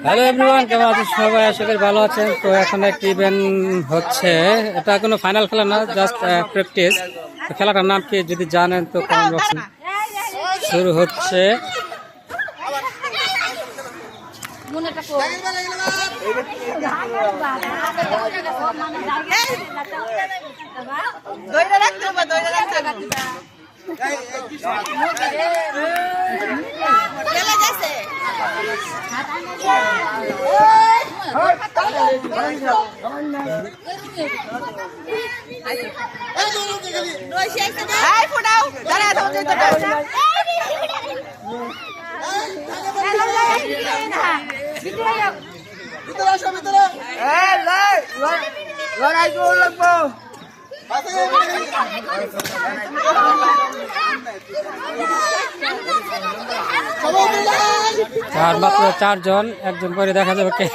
Hello everyone, কেমন আছেন সবাই? আশা করি ভালো আছেন। তো এখন একটা ইভেন্ট হচ্ছে, এটা কোনো ফাইনাল খেলা না, জাস্ট প্র্যাকটিস। খেলাটার নাম কি যদি জানেন তো কমেন্ট বক্সে। শুরু হচ্ছে। আর মাত্র 4 জন, একজন করে দেখা যাবে কে।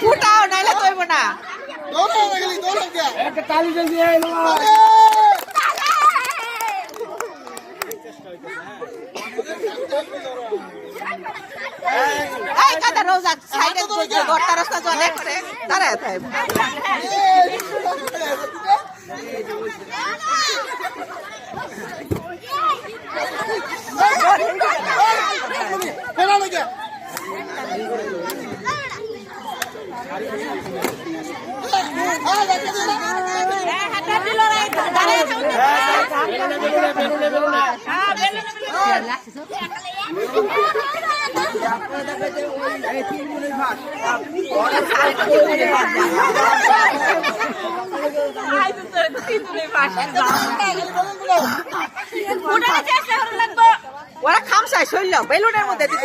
ফুটাও নাইলে তৈব না রোজা সাইডে গড়টা রাস্তা জলে করে দাঁড়ায় থাকবে। ওরা খামসায় শৈল বেলুনের মধ্যে দিব।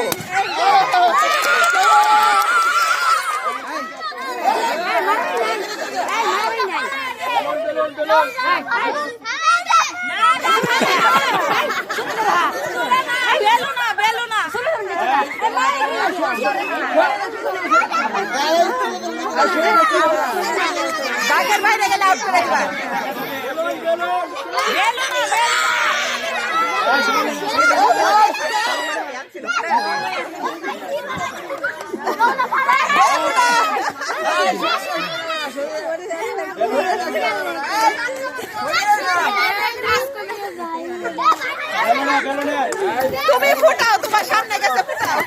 বাইরে গেলে আউট করে দিবা। তুমি ফুটাও, তোমার সামনে গেছে ফুটাও।